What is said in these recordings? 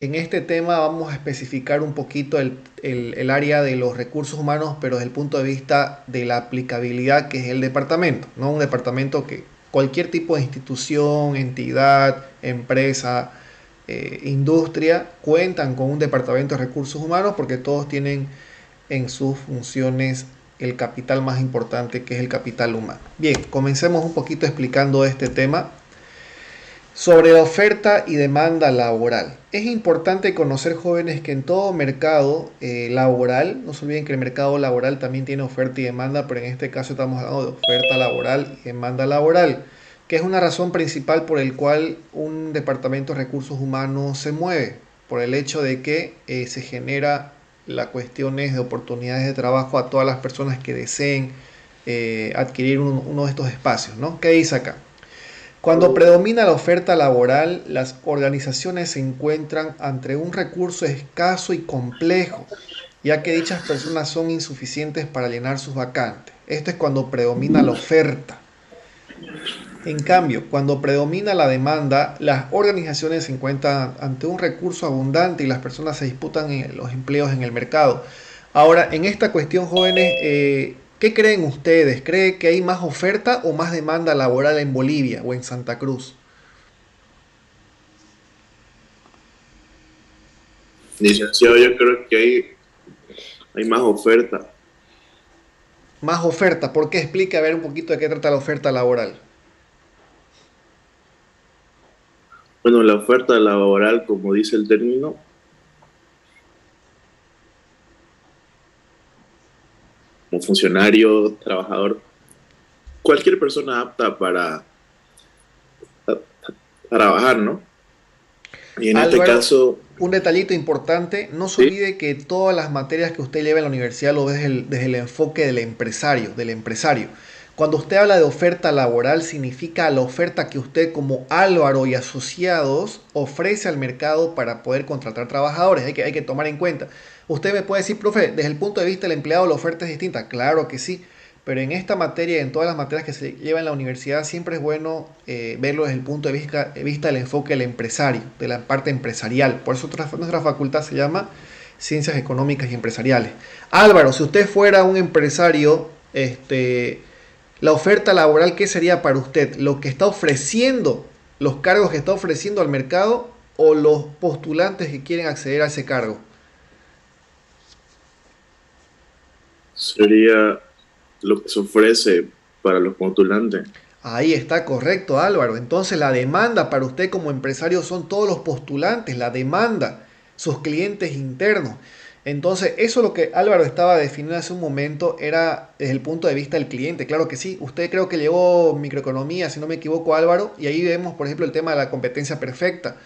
En este tema vamos a especificar un poquito el área de los recursos humanos, pero desde el punto de vista de la aplicabilidad que es el departamento, ¿no? Un departamento que cualquier tipo de institución, entidad, empresa, industria, cuentan con un departamento de recursos humanos porque todos tienen en sus funciones el capital más importante que es el capital humano. Bien, comencemos un poquito explicando este tema. Sobre la oferta y demanda laboral. Es importante conocer, jóvenes, que en todo mercado laboral, no se olviden que el mercado laboral también tiene oferta y demanda, pero en este caso estamos hablando de oferta laboral y demanda laboral, que es una razón principal por el cual un departamento de recursos humanos se mueve, por el hecho de que se genera las cuestiones de oportunidades de trabajo a todas las personas que deseen adquirir uno de estos espacios, ¿no? ¿Qué dice acá? Cuando predomina la oferta laboral, las organizaciones se encuentran ante un recurso escaso y complejo, ya que dichas personas son insuficientes para llenar sus vacantes. Esto es cuando predomina la oferta. En cambio, cuando predomina la demanda, las organizaciones se encuentran ante un recurso abundante y las personas se disputan los empleos en el mercado. Ahora, en esta cuestión, jóvenes, ¿qué creen ustedes? ¿Cree que hay más oferta o más demanda laboral en Bolivia o en Santa Cruz? Licenciado, yo creo que hay más oferta. Más oferta. ¿Por qué? Explica a ver un poquito de qué trata la oferta laboral. Bueno, la oferta laboral, como dice el término, como funcionario, trabajador, cualquier persona apta para trabajar, ¿no? Y en este Álvaro, caso, un detallito importante, no se sí, olvide que todas las materias que usted lleva en la universidad lo ve desde el enfoque del empresario. Cuando usted habla de oferta laboral, significa la oferta que usted como Álvaro y asociados ofrece al mercado para poder contratar trabajadores. Hay que tomar en cuenta. Usted me puede decir, profe, desde el punto de vista del empleado la oferta es distinta. Claro que sí. Pero en esta materia y en todas las materias que se llevan en la universidad siempre es bueno verlo desde el punto de vista del enfoque del empresario, de la parte empresarial. Por eso nuestra facultad se llama Ciencias Económicas y Empresariales. Álvaro, si usted fuera un empresario, la oferta laboral, ¿qué sería para usted? ¿Lo que está ofreciendo, los cargos que está ofreciendo al mercado o los postulantes que quieren acceder a ese cargo? sería lo que se ofrece para los postulantes. Ahí está correcto, Álvaro. Entonces la demanda para usted como empresario son todos los postulantes, la demanda, sus clientes internos. Entonces, eso lo que Álvaro estaba definiendo hace un momento era desde el punto de vista del cliente. Claro que sí. Usted creo que llevó microeconomía, si no me equivoco, Álvaro, y ahí vemos, por ejemplo, el tema de la competencia perfecta.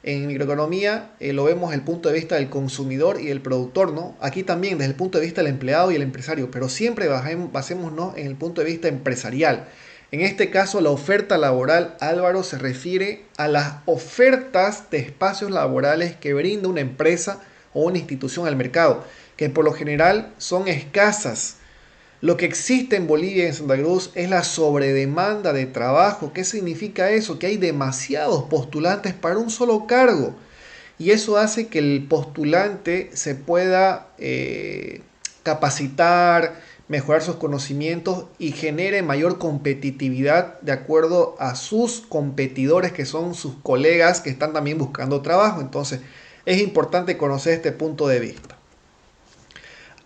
En microeconomía lo vemos desde el punto de vista del consumidor y el productor, ¿no? Aquí también desde el punto de vista del empleado y el empresario, pero siempre basémonos en el punto de vista empresarial. En este caso, la oferta laboral, Álvaro, se refiere a las ofertas de espacios laborales que brinda una empresa o una institución al mercado, que por lo general son escasas. Lo que existe en Bolivia y en Santa Cruz es la sobredemanda de trabajo. ¿Qué significa eso? Que hay demasiados postulantes para un solo cargo. Y eso hace que el postulante se pueda capacitar, mejorar sus conocimientos y genere mayor competitividad de acuerdo a sus competidores, que son sus colegas que están también buscando trabajo. Entonces, es importante conocer este punto de vista.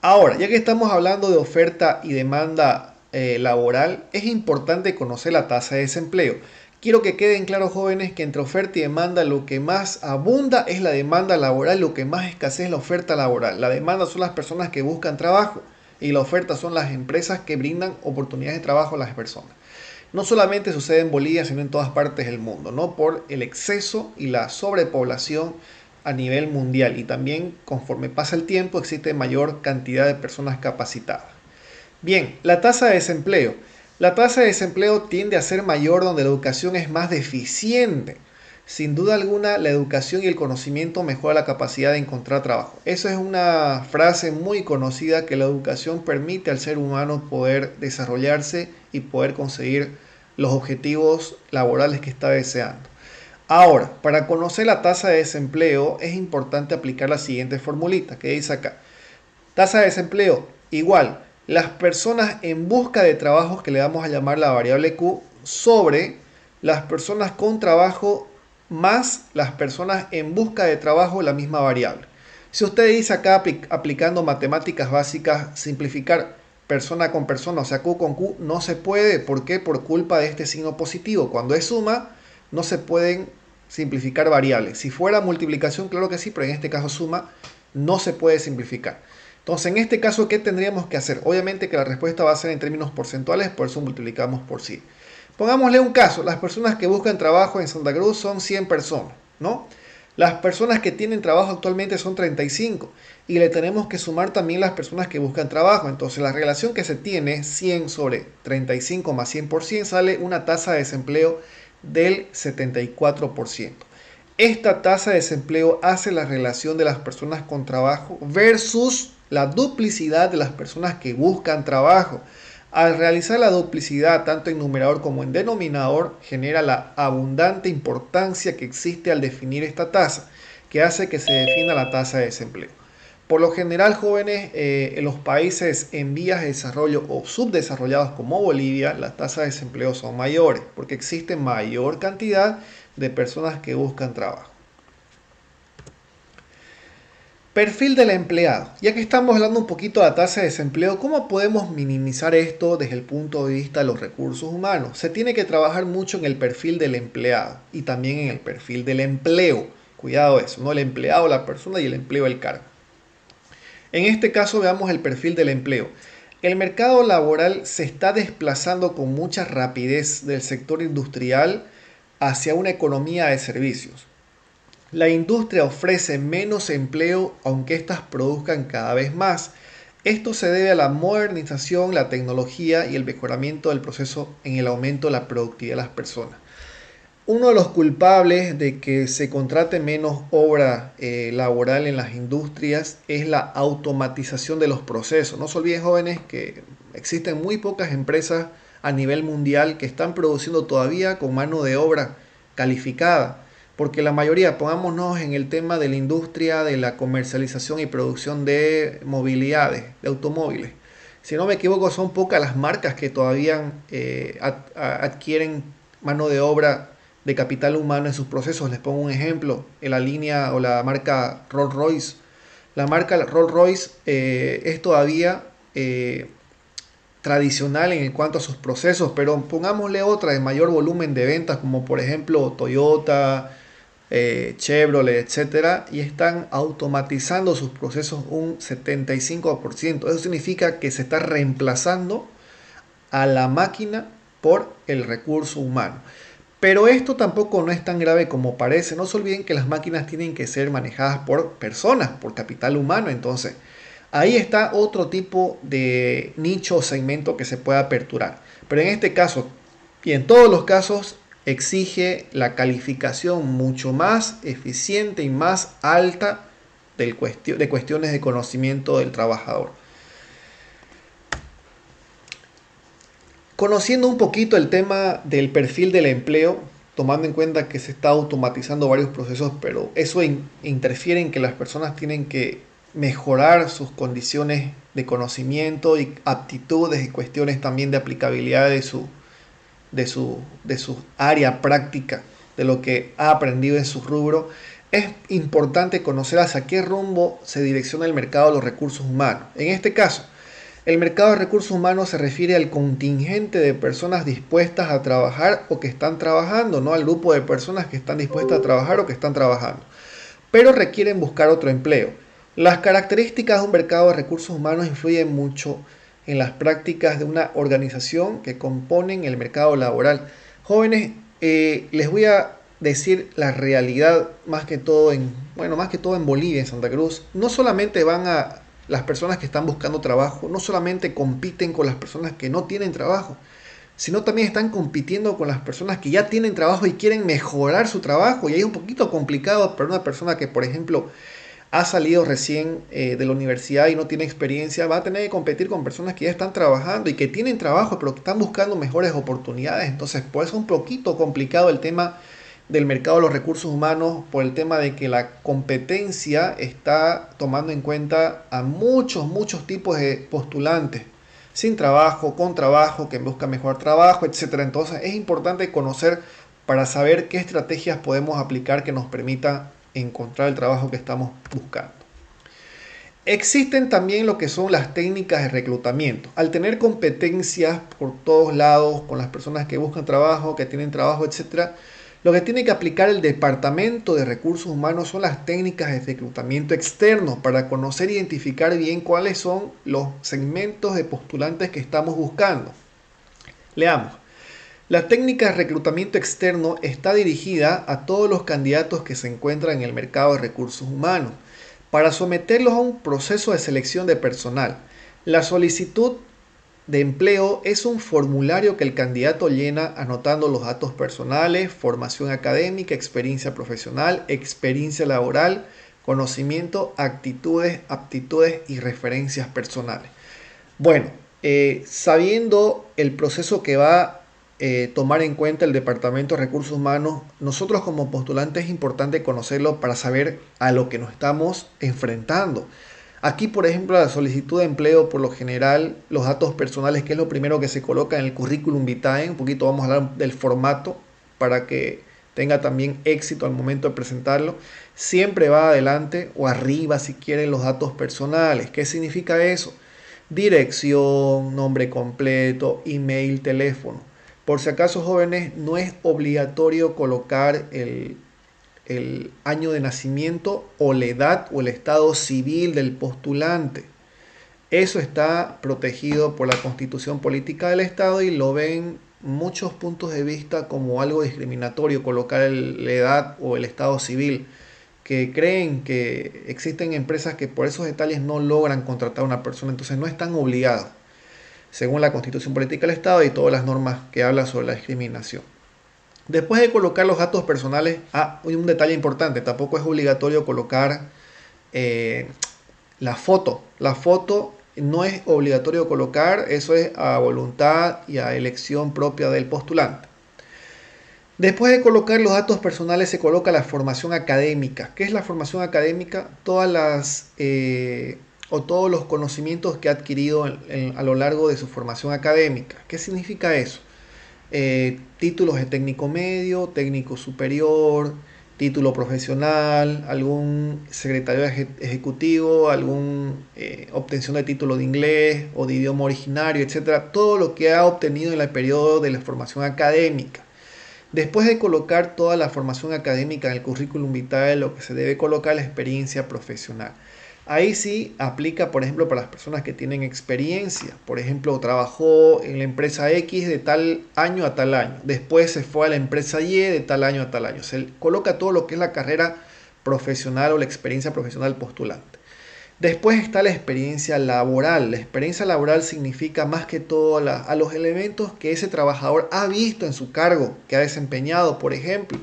Ahora, ya que estamos hablando de oferta y demanda laboral, es importante conocer la tasa de desempleo. Quiero que queden claros, jóvenes, que entre oferta y demanda lo que más abunda es la demanda laboral, lo que más escasea es la oferta laboral. La demanda son las personas que buscan trabajo y la oferta son las empresas que brindan oportunidades de trabajo a las personas. No solamente sucede en Bolivia, sino en todas partes del mundo, ¿no? Por el exceso y la sobrepoblación a nivel mundial. Y también, conforme pasa el tiempo, existe mayor cantidad de personas capacitadas. Bien, la tasa de desempleo. La tasa de desempleo tiende a ser mayor donde la educación es más deficiente. Sin duda alguna, la educación y el conocimiento mejora la capacidad de encontrar trabajo. Esa es una frase muy conocida, que la educación permite al ser humano poder desarrollarse y poder conseguir los objetivos laborales que está deseando. Ahora, para conocer la tasa de desempleo es importante aplicar la siguiente formulita que dice acá. Tasa de desempleo igual las personas en busca de trabajo, que le vamos a llamar la variable Q, sobre las personas con trabajo más las personas en busca de trabajo, la misma variable. Si usted dice acá aplicando matemáticas básicas, simplificar persona con persona, o sea, Q con Q, no se puede. ¿Por qué? Por culpa de este signo positivo. Cuando es suma, no se pueden simplificar variables. Si fuera multiplicación, claro que sí, pero en este caso suma, no se puede simplificar. Entonces, en este caso, ¿qué tendríamos que hacer? Obviamente que la respuesta va a ser en términos porcentuales, por eso multiplicamos por 100. Pongámosle un caso, las personas que buscan trabajo en Santa Cruz son 100 personas, ¿no? Las personas que tienen trabajo actualmente son 35 y le tenemos que sumar también las personas que buscan trabajo. Entonces la relación que se tiene, 100 sobre 35 más 100%, sale una tasa de desempleo del 74%. Esta tasa de desempleo hace la relación de las personas con trabajo versus la duplicidad de las personas que buscan trabajo. Al realizar la duplicidad tanto en numerador como en denominador, genera la abundante importancia que existe al definir esta tasa, que hace que se defina la tasa de desempleo. Por lo general, jóvenes, en los países en vías de desarrollo o subdesarrollados como Bolivia, las tasas de desempleo son mayores, porque existe mayor cantidad de personas que buscan trabajo. Perfil del empleado. Ya que estamos hablando un poquito de la tasa de desempleo, ¿cómo podemos minimizar esto desde el punto de vista de los recursos humanos? Se tiene que trabajar mucho en el perfil del empleado y también en el perfil del empleo. Cuidado eso, ¿no? El empleado, la persona, y el empleo, el cargo. En este caso veamos el perfil del empleo. El mercado laboral se está desplazando con mucha rapidez del sector industrial hacia una economía de servicios. La industria ofrece menos empleo aunque éstas produzcan cada vez más. Esto se debe a la modernización, la tecnología y el mejoramiento del proceso en el aumento de la productividad de las personas. Uno de los culpables de que se contrate menos obra laboral en las industrias es la automatización de los procesos. No se olviden, jóvenes, que existen muy pocas empresas a nivel mundial que están produciendo todavía con mano de obra calificada. Porque la mayoría, pongámonos en el tema de la industria, de la comercialización y producción de movilidades, de automóviles. Si no me equivoco, son pocas las marcas que todavía adquieren mano de obra de capital humano en sus procesos. Les pongo un ejemplo, en la línea o la marca Rolls-Royce. La marca Rolls-Royce es todavía tradicional en cuanto a sus procesos, pero pongámosle otra de mayor volumen de ventas, como por ejemplo Toyota, Chevrolet, etcétera, y están automatizando sus procesos un 75%. Eso significa que se está reemplazando a la máquina por el recurso humano. Pero esto tampoco no es tan grave como parece. No se olviden que las máquinas tienen que ser manejadas por personas, por capital humano. Entonces, ahí está otro tipo de nicho o segmento que se puede aperturar. Pero en este caso, y en todos los casos, exige la calificación mucho más eficiente y más alta de cuestiones de conocimiento del trabajador. Conociendo un poquito el tema del perfil del empleo, tomando en cuenta que se está automatizando varios procesos, pero eso interfiere en que las personas tienen que mejorar sus condiciones de conocimiento y aptitudes y cuestiones también de aplicabilidad de su área práctica, de lo que ha aprendido en su rubro. Es importante conocer hacia qué rumbo se direcciona el mercado de los recursos humanos. En este caso, el mercado de recursos humanos se refiere al contingente de personas dispuestas a trabajar o que están trabajando, no al grupo de personas que están dispuestas a trabajar o que están trabajando, pero requieren buscar otro empleo. Las características de un mercado de recursos humanos influyen mucho en las prácticas de una organización que componen el mercado laboral. Jóvenes, les voy a decir la realidad más que todo en Bolivia, en Santa Cruz. No solamente las personas que están buscando trabajo, no solamente compiten con las personas que no tienen trabajo, sino también están compitiendo con las personas que ya tienen trabajo y quieren mejorar su trabajo. Y ahí es un poquito complicado para una persona que, por ejemplo, ha salido recién de la universidad y no tiene experiencia, va a tener que competir con personas que ya están trabajando y que tienen trabajo, pero que están buscando mejores oportunidades. Entonces, por eso es un poquito complicado el tema del mercado de los recursos humanos por el tema de que la competencia está tomando en cuenta a muchos tipos de postulantes, sin trabajo, con trabajo, que buscan mejor trabajo, etcétera. Entonces es importante conocer para saber qué estrategias podemos aplicar que nos permita encontrar el trabajo que estamos buscando. Existen también lo que son las técnicas de reclutamiento. Al tener competencias por todos lados con las personas que buscan trabajo, que tienen trabajo, etcétera, lo que tiene que aplicar el Departamento de Recursos Humanos son las técnicas de reclutamiento externo para conocer e identificar bien cuáles son los segmentos de postulantes que estamos buscando. Leamos. La técnica de reclutamiento externo está dirigida a todos los candidatos que se encuentran en el mercado de recursos humanos para someterlos a un proceso de selección de personal. La solicitud de empleo es un formulario que el candidato llena anotando los datos personales, formación académica, experiencia profesional, experiencia laboral, conocimiento, actitudes, aptitudes y referencias personales. Bueno, sabiendo el proceso que va a tomar en cuenta el Departamento de Recursos Humanos, nosotros como postulantes es importante conocerlo para saber a lo que nos estamos enfrentando. Aquí, por ejemplo, la solicitud de empleo, por lo general, los datos personales, que es lo primero que se coloca en el currículum vitae. Un poquito vamos a hablar del formato para que tenga también éxito al momento de presentarlo. Siempre va adelante o arriba, si quieren, los datos personales. ¿Qué significa eso? Dirección, nombre completo, email, teléfono. Por si acaso, jóvenes, no es obligatorio colocar el año de nacimiento o la edad o el estado civil del postulante. Eso está protegido por la Constitución Política del Estado y lo ven muchos puntos de vista como algo discriminatorio colocar la edad o el estado civil, que creen que existen empresas que por esos detalles no logran contratar a una persona, entonces no están obligados, según la Constitución Política del Estado y todas las normas que hablan sobre la discriminación. Después de colocar los datos personales, un detalle importante, tampoco es obligatorio colocar la foto. La foto no es obligatorio colocar, eso es a voluntad y a elección propia del postulante. Después de colocar los datos personales se coloca la formación académica. ¿Qué es la formación académica? Todos los conocimientos que ha adquirido a lo largo de su formación académica. ¿Qué significa eso? Títulos de técnico medio, técnico superior, título profesional, algún secretario ejecutivo, obtención de título de inglés o de idioma originario, etcétera. Todo lo que ha obtenido en el periodo de la formación académica. Después de colocar toda la formación académica en el currículum vitae, lo que se debe colocar es la experiencia profesional. Ahí sí aplica, por ejemplo, para las personas que tienen experiencia. Por ejemplo, trabajó en la empresa X de tal año a tal año. Después se fue a la empresa Y de tal año a tal año. Se coloca todo lo que es la carrera profesional o la experiencia profesional postulante. Después está la experiencia laboral. La experiencia laboral significa más que todo a los elementos que ese trabajador ha visto en su cargo, que ha desempeñado. Por ejemplo,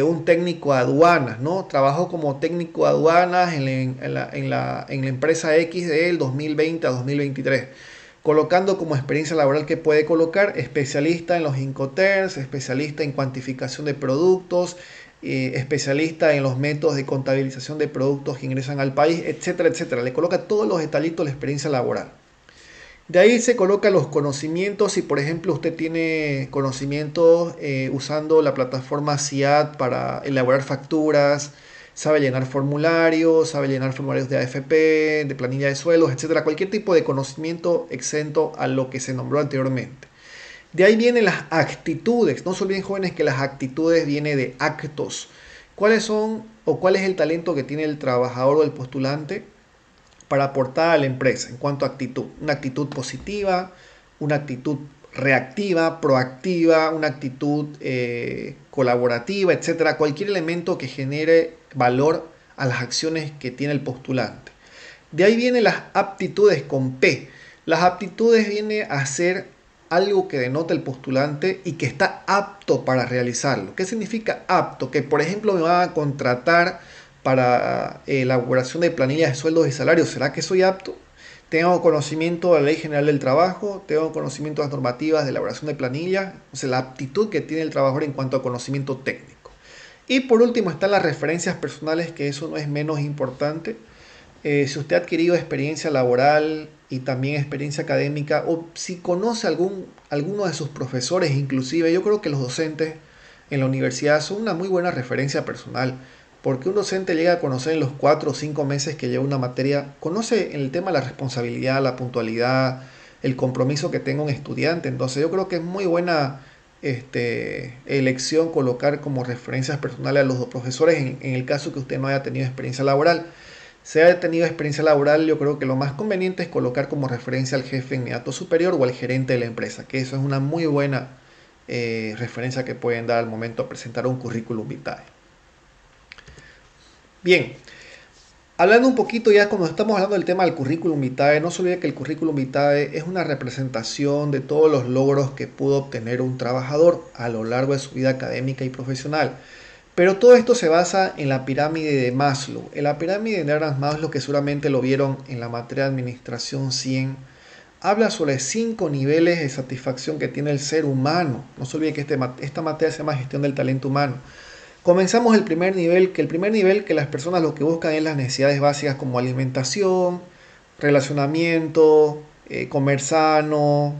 un técnico de aduanas, ¿no? Trabajó como técnico de aduanas en la empresa X del 2020 a 2023, colocando como experiencia laboral que puede colocar especialista en los Incoterms, especialista en cuantificación de productos, especialista en los métodos de contabilización de productos que ingresan al país, etcétera, etcétera. Le coloca todos los detallitos de la experiencia laboral. De ahí se colocan los conocimientos. Si por ejemplo usted tiene conocimientos usando la plataforma CIAT para elaborar facturas, sabe llenar formularios de AFP, de planilla de sueldos, etcétera. Cualquier tipo de conocimiento exento a lo que se nombró anteriormente. De ahí vienen las actitudes. No se olviden, jóvenes, que las actitudes vienen de actos. ¿Cuáles son o cuál es el talento que tiene el trabajador o el postulante para aportar a la empresa en cuanto a actitud? Una actitud positiva, una actitud reactiva, proactiva, una actitud colaborativa, etcétera. Cualquier elemento que genere valor a las acciones que tiene el postulante. De ahí vienen las aptitudes con P. Las aptitudes vienen a ser algo que denota el postulante y que está apto para realizarlo. ¿Qué significa apto? Que por ejemplo me van a contratar para elaboración de planillas de sueldos y salarios. ¿Será que soy apto? tengo conocimiento de la Ley General del Trabajo, tengo conocimiento de las normativas de elaboración de planilla, o sea, la aptitud que tiene el trabajador en cuanto a conocimiento técnico. Y por último están las referencias personales, que eso no es menos importante. Si usted ha adquirido experiencia laboral y también experiencia académica, o si conoce alguno de sus profesores, inclusive, yo creo que los docentes en la universidad son una muy buena referencia personal, porque un docente llega a conocer en los 4 o 5 meses que lleva una materia, conoce en el tema de la responsabilidad, la puntualidad, el compromiso que tenga un estudiante. Entonces yo creo que es muy buena elección colocar como referencias personales a los profesores en el caso que usted no haya tenido experiencia laboral. Si haya tenido experiencia laboral, yo creo que lo más conveniente es colocar como referencia al jefe inmediato superior o al gerente de la empresa, que eso es una muy buena referencia que pueden dar al momento de presentar un currículum vitae. Bien, hablando un poquito ya cuando estamos hablando del tema del currículum vitae, no se olvide que el currículum vitae es una representación de todos los logros que pudo obtener un trabajador a lo largo de su vida académica y profesional. Pero todo esto se basa en la pirámide de Maslow. En la pirámide de Abraham Maslow, que seguramente lo vieron en la materia de Administración 100, habla sobre 5 niveles de satisfacción que tiene el ser humano. No se olvide que esta materia se llama Gestión del Talento Humano. Comenzamos el primer nivel, que las personas lo que buscan es las necesidades básicas como alimentación, relacionamiento, comer sano,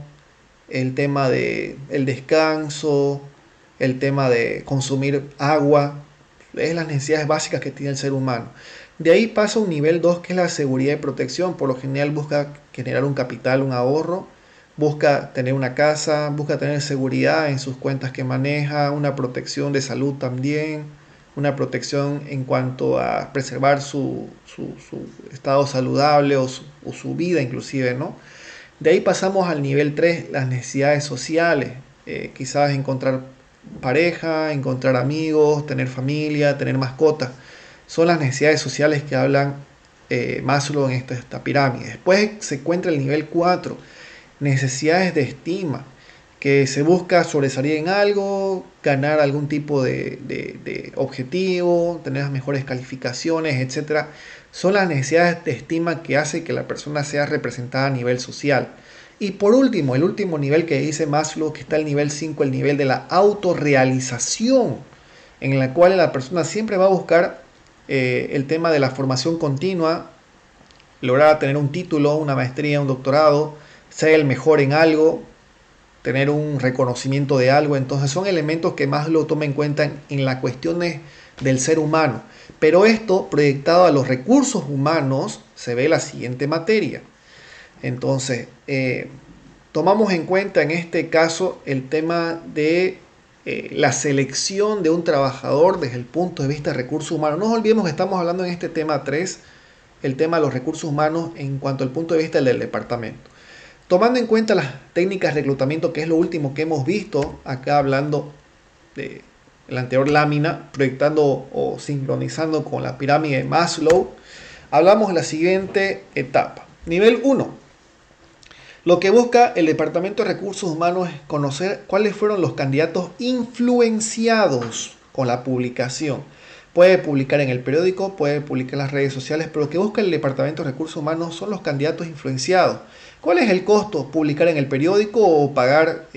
el tema del descanso, el tema de consumir agua, es las necesidades básicas que tiene el ser humano. De ahí pasa un nivel 2 que es la seguridad y protección. Por lo general busca generar un capital, un ahorro, busca tener una casa, busca tener seguridad en sus cuentas que maneja, una protección de salud también, una protección en cuanto a preservar su estado saludable o su vida inclusive, ¿no? De ahí pasamos al nivel 3, las necesidades sociales, quizás encontrar pareja, encontrar amigos, tener familia, tener mascotas. Son las necesidades sociales que hablan Maslow en esta pirámide. Después se encuentra el nivel 4, necesidades de estima, que se busca sobresalir en algo, ganar algún tipo de objetivo, tener las mejores calificaciones, etc. Son las necesidades de estima que hace que la persona sea representada a nivel social. Y por último, el último nivel que dice Maslow, que está el nivel 5, el nivel de la autorrealización, en la cual la persona siempre va a buscar el tema de la formación continua, lograr tener un título, una maestría, un doctorado, ser el mejor en algo, tener un reconocimiento de algo. Entonces son elementos que Maslow toma en cuenta en las cuestiones del ser humano. Pero esto proyectado a los recursos humanos se ve la siguiente materia. Entonces, tomamos en cuenta en este caso el tema de la selección de un trabajador desde el punto de vista de recursos humanos. No nos olvidemos que estamos hablando en este tema 3, el tema de los recursos humanos en cuanto al punto de vista del departamento. Tomando en cuenta las técnicas de reclutamiento, que es lo último que hemos visto acá hablando de la anterior lámina, proyectando o sincronizando con la pirámide de Maslow, hablamos de la siguiente etapa. Nivel 1. Lo que busca el Departamento de Recursos Humanos es conocer cuáles fueron los candidatos influenciados con la publicación. Puede publicar en el periódico, puede publicar en las redes sociales, pero lo que busca el Departamento de Recursos Humanos son los candidatos influenciados. ¿Cuál es el costo? ¿Publicar en el periódico o pagar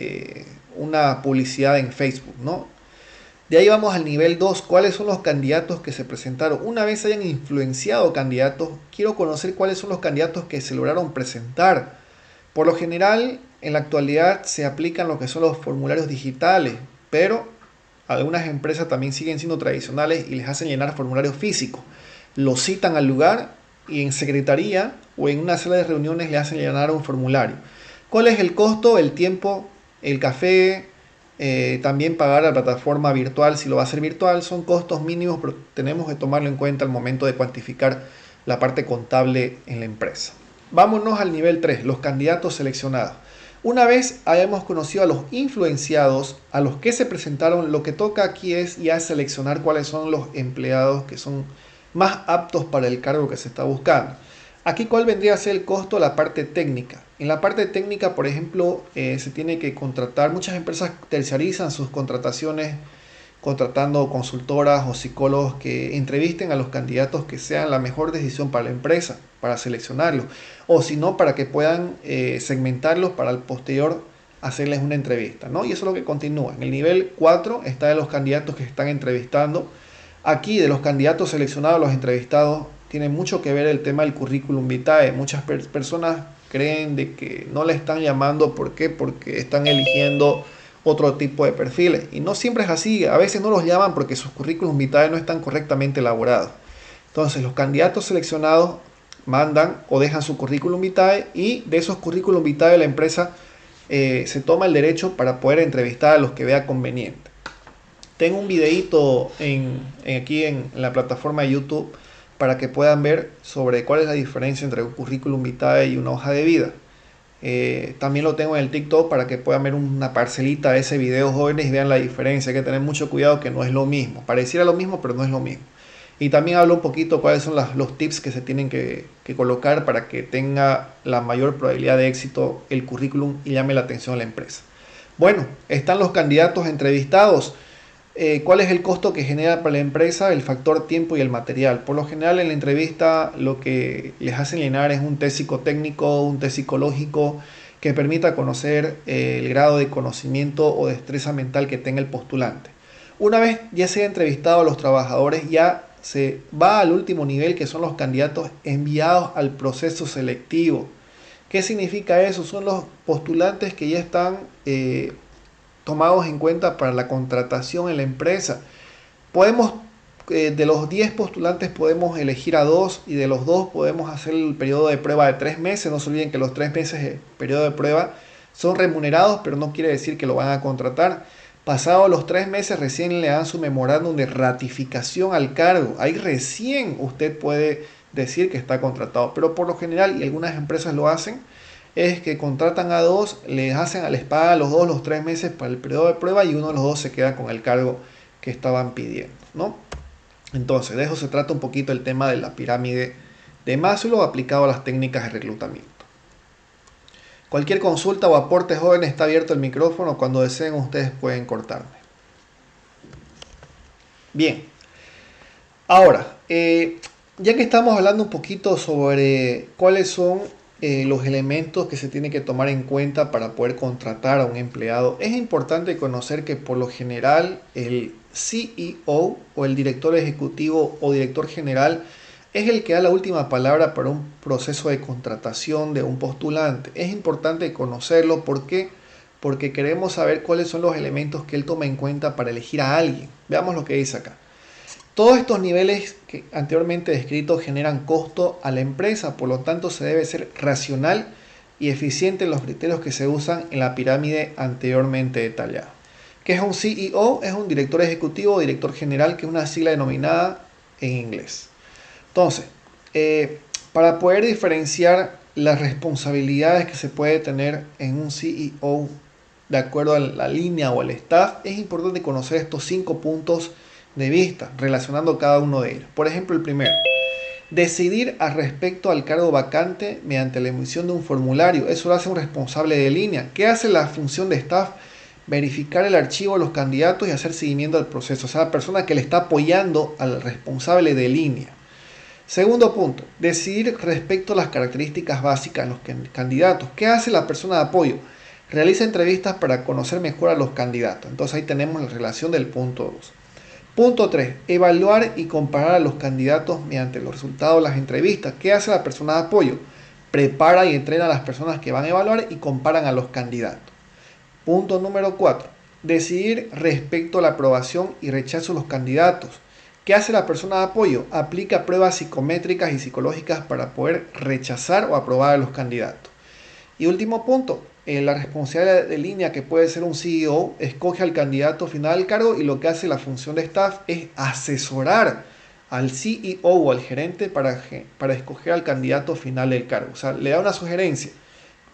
una publicidad en Facebook, ¿no? De ahí vamos al nivel 2. ¿Cuáles son los candidatos que se presentaron? Una vez hayan influenciado candidatos, quiero conocer cuáles son los candidatos que se lograron presentar. Por lo general, en la actualidad se aplican lo que son los formularios digitales, pero algunas empresas también siguen siendo tradicionales y les hacen llenar formularios físicos. Los citan al lugar y en secretaría o en una sala de reuniones le hacen llenar un formulario. ¿Cuál es el costo? El tiempo, el café, también pagar la plataforma virtual si lo va a hacer virtual. Son costos mínimos, pero tenemos que tomarlo en cuenta al momento de cuantificar la parte contable en la empresa. Vámonos al nivel 3, los candidatos seleccionados. Una vez hayamos conocido a los influenciados, a los que se presentaron, lo que toca aquí es ya seleccionar cuáles son los empleados que son más aptos para el cargo que se está buscando. Aquí, ¿cuál vendría a ser el costo? La parte técnica. En la parte técnica, por ejemplo, se tiene que contratar, muchas empresas terciarizan sus contrataciones contratando consultoras o psicólogos que entrevisten a los candidatos que sean la mejor decisión para la empresa, para seleccionarlos, o si no, para que puedan segmentarlos para el posterior hacerles una entrevista, ¿no? Y eso es lo que continúa. En el nivel 4 está de los candidatos que están entrevistando. Aquí, de los candidatos seleccionados, los entrevistados, tiene mucho que ver el tema del currículum vitae. Muchas personas creen de que no le están llamando. ¿Por qué? Porque están eligiendo otro tipo de perfiles. Y no siempre es así. A veces no los llaman porque sus currículum vitae no están correctamente elaborados. Entonces, los candidatos seleccionados mandan o dejan su currículum vitae, y de esos currículum vitae la empresa se toma el derecho para poder entrevistar a los que vea conveniente. Tengo un videito aquí en la plataforma de YouTube para que puedan ver sobre cuál es la diferencia entre un currículum vitae y una hoja de vida. También lo tengo en el TikTok para que puedan ver una parcelita de ese video, jóvenes, y vean la diferencia. Hay que tener mucho cuidado, que no es lo mismo. Pareciera lo mismo, pero no es lo mismo. Y también hablo un poquito cuáles son los tips que se tienen que colocar para que tenga la mayor probabilidad de éxito el currículum y llame la atención a la empresa. Bueno, están los candidatos entrevistados. ¿Cuál es el costo que genera para la empresa? El factor tiempo y el material. Por lo general, en la entrevista lo que les hacen llenar es un test psicotécnico, un test psicológico que permita conocer el grado de conocimiento o destreza mental que tenga el postulante. Una vez ya se ha entrevistado a los trabajadores, ya se va al último nivel, que son los candidatos enviados al proceso selectivo. ¿Qué significa eso? Son los postulantes que ya están tomados en cuenta para la contratación en la empresa. Podemos, de los 10 postulantes podemos elegir a 2, y de los 2 podemos hacer el periodo de prueba de 3 meses. No se olviden que los 3 meses de periodo de prueba son remunerados, pero no quiere decir que lo van a contratar. Pasados los 3 meses recién le dan su memorándum de ratificación al cargo. Ahí recién usted puede decir que está contratado. Pero por lo general, y algunas empresas lo hacen, es que contratan a 2, les pagan a los 2 los 3 meses para el periodo de prueba, y uno de los 2 se queda con el cargo que estaban pidiendo, ¿no? Entonces, de eso se trata un poquito el tema de la pirámide de Maslow aplicado a las técnicas de reclutamiento. Cualquier consulta o aporte, joven, está abierto el micrófono. Cuando deseen, ustedes pueden cortarme. Bien. Ahora, ya que estamos hablando un poquito sobre cuáles son los elementos que se tienen que tomar en cuenta para poder contratar a un empleado, es importante conocer que por lo general el CEO o el director ejecutivo o director general es el que da la última palabra para un proceso de contratación de un postulante. Es importante conocerlo. ¿Por qué? Porque queremos saber cuáles son los elementos que él toma en cuenta para elegir a alguien. Veamos lo que dice acá. Todos estos niveles que anteriormente descritos generan costo a la empresa, por lo tanto se debe ser racional y eficiente en los criterios que se usan en la pirámide anteriormente detallada. ¿Qué es un CEO? Es un director ejecutivo o director general, que es una sigla denominada en inglés. Entonces, para poder diferenciar las responsabilidades que se puede tener en un CEO de acuerdo a la línea o el staff, es importante conocer estos 5 puntos de vista, relacionando cada uno de ellos. Por ejemplo, el primero, decidir al respecto al cargo vacante mediante la emisión de un formulario. Eso lo hace un responsable de línea. ¿Qué hace la función de staff? Verificar el archivo de los candidatos y hacer seguimiento al proceso. O sea, la persona que le está apoyando al responsable de línea. Segundo punto, decidir respecto a las características básicas de los candidatos. ¿Qué hace la persona de apoyo? Realiza entrevistas para conocer mejor a los candidatos. Entonces ahí tenemos la relación del punto 2. Punto 3, evaluar y comparar a los candidatos mediante los resultados de las entrevistas. ¿Qué hace la persona de apoyo? Prepara y entrena a las personas que van a evaluar y comparan a los candidatos. Punto número 4, decidir respecto a la aprobación y rechazo de los candidatos. ¿Qué hace la persona de apoyo? Aplica pruebas psicométricas y psicológicas para poder rechazar o aprobar a los candidatos. Y último punto, la responsabilidad de línea, que puede ser un CEO, escoge al candidato final al cargo, y lo que hace la función de staff es asesorar al CEO o al gerente para escoger al candidato final del cargo. O sea, le da una sugerencia.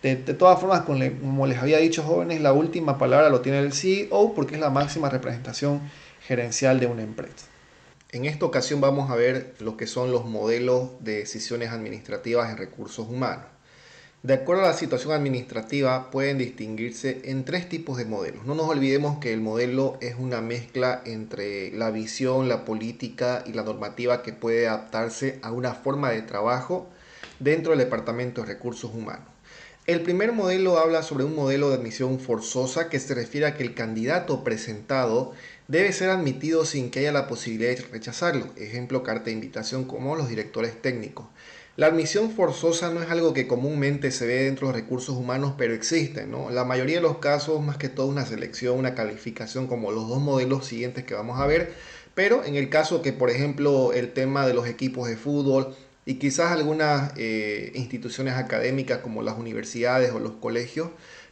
De todas formas, como les había dicho, jóvenes, la última palabra lo tiene el CEO porque es la máxima representación gerencial de una empresa. En esta ocasión vamos a ver lo que son los modelos de decisiones administrativas en recursos humanos. De acuerdo a la situación administrativa, pueden distinguirse en tres tipos de modelos. No nos olvidemos que el modelo es una mezcla entre la visión, la política y la normativa que puede adaptarse a una forma de trabajo dentro del Departamento de Recursos Humanos. El primer modelo habla sobre un modelo de admisión forzosa que se refiere a que el candidato presentado debe ser admitido sin que haya la posibilidad de rechazarlo. Ejemplo, carta de invitación como los directores técnicos. La admisión forzosa no es algo que comúnmente se ve dentro de los recursos humanos, pero existe, ¿no? La mayoría de los casos, más que todo una selección, una calificación, como los dos modelos siguientes que vamos a ver, pero en el caso que, por ejemplo, el tema de los equipos de fútbol y quizás algunas instituciones académicas como las universidades o los colegios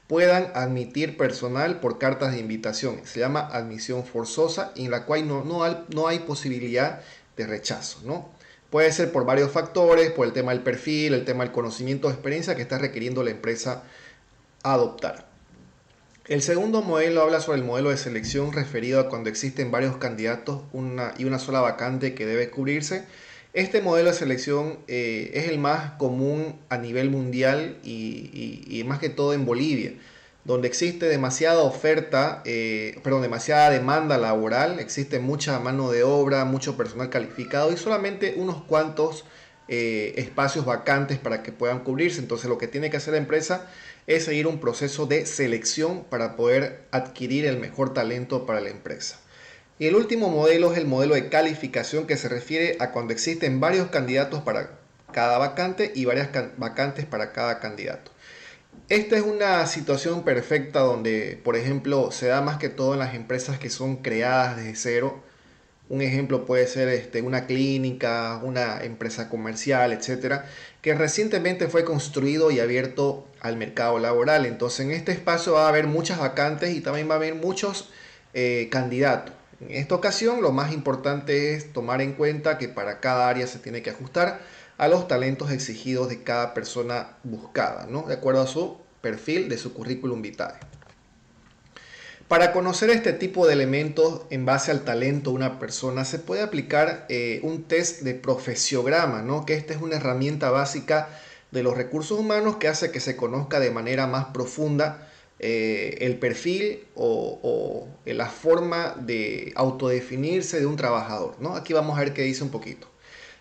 puedan admitir personal por cartas de invitación. Se llama admisión forzosa, en la cual no hay posibilidad de rechazo, ¿no? Puede ser por varios factores, por el tema del perfil, el tema del conocimiento o experiencia que está requiriendo la empresa adoptar. El segundo modelo habla sobre el modelo de selección referido a cuando existen varios candidatos y una sola vacante que debe cubrirse. Este modelo de selección es el más común a nivel mundial y más que todo en Bolivia, donde existe demasiada demasiada demanda laboral, existe mucha mano de obra, mucho personal calificado y solamente unos cuantos espacios vacantes para que puedan cubrirse. Entonces lo que tiene que hacer la empresa es seguir un proceso de selección para poder adquirir el mejor talento para la empresa. Y el último modelo es el modelo de calificación, que se refiere a cuando existen varios candidatos para cada vacante y varias vacantes para cada candidato. Esta es una situación perfecta donde, por ejemplo, se da más que todo en las empresas que son creadas desde cero. Un ejemplo puede ser una clínica, una empresa comercial, etcétera, que recientemente fue construido y abierto al mercado laboral. Entonces, en este espacio va a haber muchas vacantes y también va a haber muchos candidatos. En esta ocasión, lo más importante es tomar en cuenta que para cada área se tiene que ajustar a los talentos exigidos de cada persona buscada, ¿no? De acuerdo a su perfil de su currículum vitae. Para conocer este tipo de elementos en base al talento de una persona se puede aplicar un test de profesiograma, ¿no? Que esta es una herramienta básica de los recursos humanos que hace que se conozca de manera más profunda el perfil o la forma de autodefinirse de un trabajador, ¿no? Aquí vamos a ver qué dice un poquito.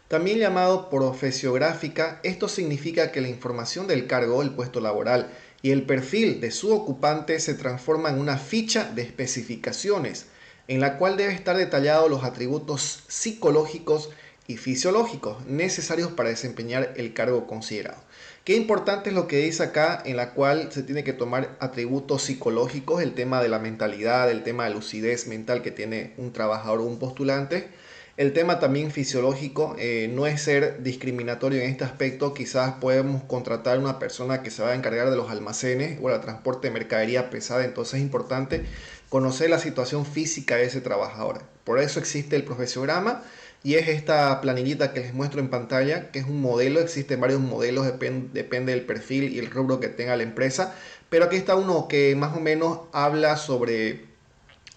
También llamado profesiográfica, esto significa que la información del cargo, el puesto laboral y el perfil de su ocupante se transforma en una ficha de especificaciones, en la cual debe estar detallados los atributos psicológicos y fisiológicos necesarios para desempeñar el cargo considerado. Qué importante es lo que dice acá, en la cual se tiene que tomar atributos psicológicos, el tema de la mentalidad, el tema de lucidez mental que tiene un trabajador o un postulante. El tema también fisiológico, no es ser discriminatorio en este aspecto. Quizás podemos contratar a una persona que se va a encargar de los almacenes o el transporte de mercadería pesada, entonces es importante conocer la situación física de ese trabajador. Por eso existe el profesiograma y es esta planillita que les muestro en pantalla, que es un modelo. Existen varios modelos, depende del perfil y el rubro que tenga la empresa, pero aquí está uno que más o menos habla sobre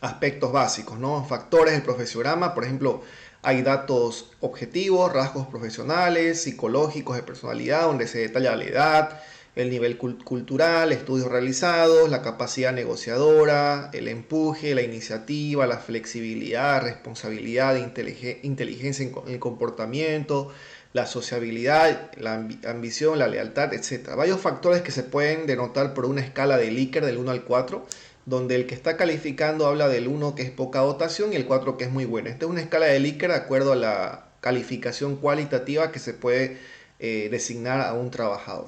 aspectos básicos, ¿no? Factores del profesiograma, por ejemplo, hay datos objetivos, rasgos profesionales, psicológicos de personalidad, donde se detalla la edad, el nivel cultural, estudios realizados, la capacidad negociadora, el empuje, la iniciativa, la flexibilidad, responsabilidad, inteligencia en el comportamiento, la sociabilidad, la ambición, la lealtad, etc. Varios factores que se pueden denotar por una escala de Likert del 1 al 4, donde el que está calificando habla del 1 que es poca dotación y el 4 que es muy buena. Esta es una escala de Likert de acuerdo a la calificación cualitativa que se puede designar a un trabajador.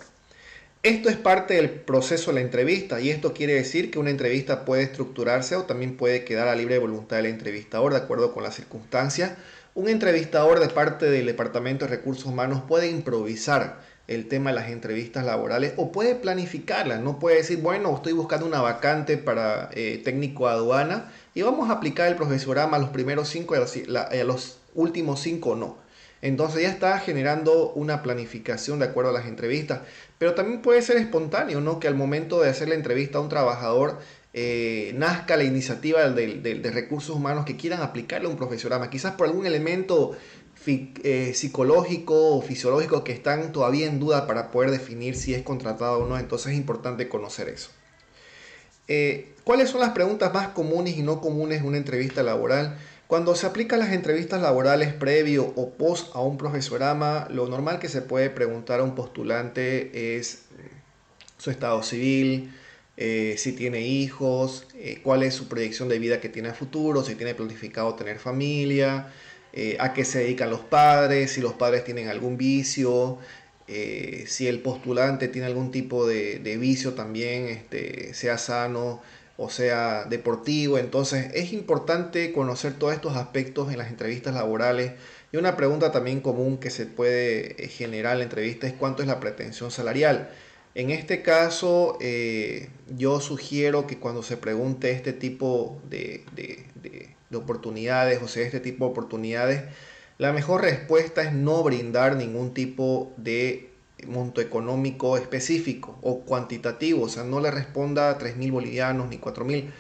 Esto es parte del proceso de la entrevista y esto quiere decir que una entrevista puede estructurarse o también puede quedar a libre voluntad del entrevistador de acuerdo con las circunstancias. Un entrevistador de parte del Departamento de Recursos Humanos puede improvisar el tema de las entrevistas laborales o puede planificarlas. No puede decir, bueno, estoy buscando una vacante para técnico de aduana y vamos a aplicar el profesorama a los primeros 5 y a los últimos 5 no. Entonces ya está generando una planificación de acuerdo a las entrevistas, pero también puede ser espontáneo, ¿no? Que al momento de hacer la entrevista a un trabajador nazca la iniciativa de recursos humanos que quieran aplicarle un profesorama, quizás por algún elemento psicológico o fisiológico que están todavía en duda para poder definir si es contratado o no. Entonces es importante conocer eso. ¿Cuáles son las preguntas más comunes y no comunes en una entrevista laboral? Cuando se aplican las entrevistas laborales previo o post a un profesorama, lo normal que se puede preguntar a un postulante es su estado civil, si tiene hijos, cuál es su proyección de vida que tiene a futuro, si tiene planificado tener familia, a qué se dedican los padres, si los padres tienen algún vicio, si el postulante tiene algún tipo de vicio también, sea sano o sea deportivo. Entonces es importante conocer todos estos aspectos en las entrevistas laborales. Y una pregunta también común que se puede generar en la entrevista es cuánto es la pretensión salarial. En este caso, yo sugiero que cuando se pregunte este tipo de oportunidades, o sea, este tipo de oportunidades, la mejor respuesta es no brindar ningún tipo de monto económico específico o cuantitativo, o sea, no le responda a 3.000 bolivianos ni 4.000.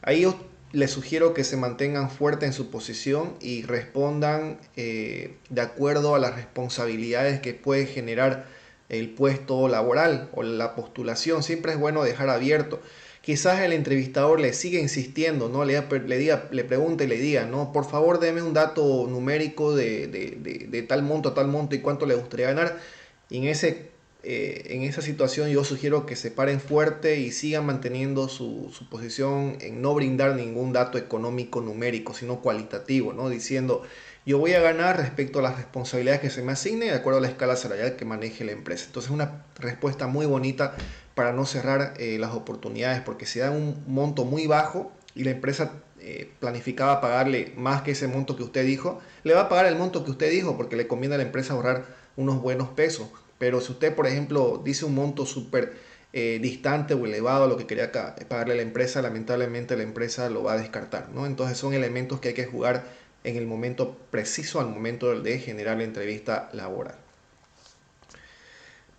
Ahí yo les sugiero que se mantengan fuertes en su posición y respondan de acuerdo a las responsabilidades que puede generar el puesto laboral o la postulación. Siempre es bueno dejar abierto. Quizás el entrevistador le sigue insistiendo, ¿no? Le pregunte y le diga, ¿no? Por favor, deme un dato numérico de tal monto a tal monto y cuánto le gustaría ganar. Y en esa situación yo sugiero que se paren fuerte y sigan manteniendo su posición en no brindar ningún dato económico numérico, sino cualitativo, ¿no? Diciendo, yo voy a ganar respecto a las responsabilidades que se me asignen de acuerdo a la escala salarial que maneje la empresa. Entonces, una respuesta muy bonita para no cerrar las oportunidades, porque si dan un monto muy bajo y la empresa planificaba pagarle más que ese monto que usted dijo, le va a pagar el monto que usted dijo porque le conviene a la empresa ahorrar unos buenos pesos. Pero si usted, por ejemplo, dice un monto súper distante o elevado a lo que quería pagarle a la empresa, lamentablemente la empresa lo va a descartar, ¿no? Entonces son elementos que hay que jugar en el momento preciso, al momento de generar la entrevista laboral.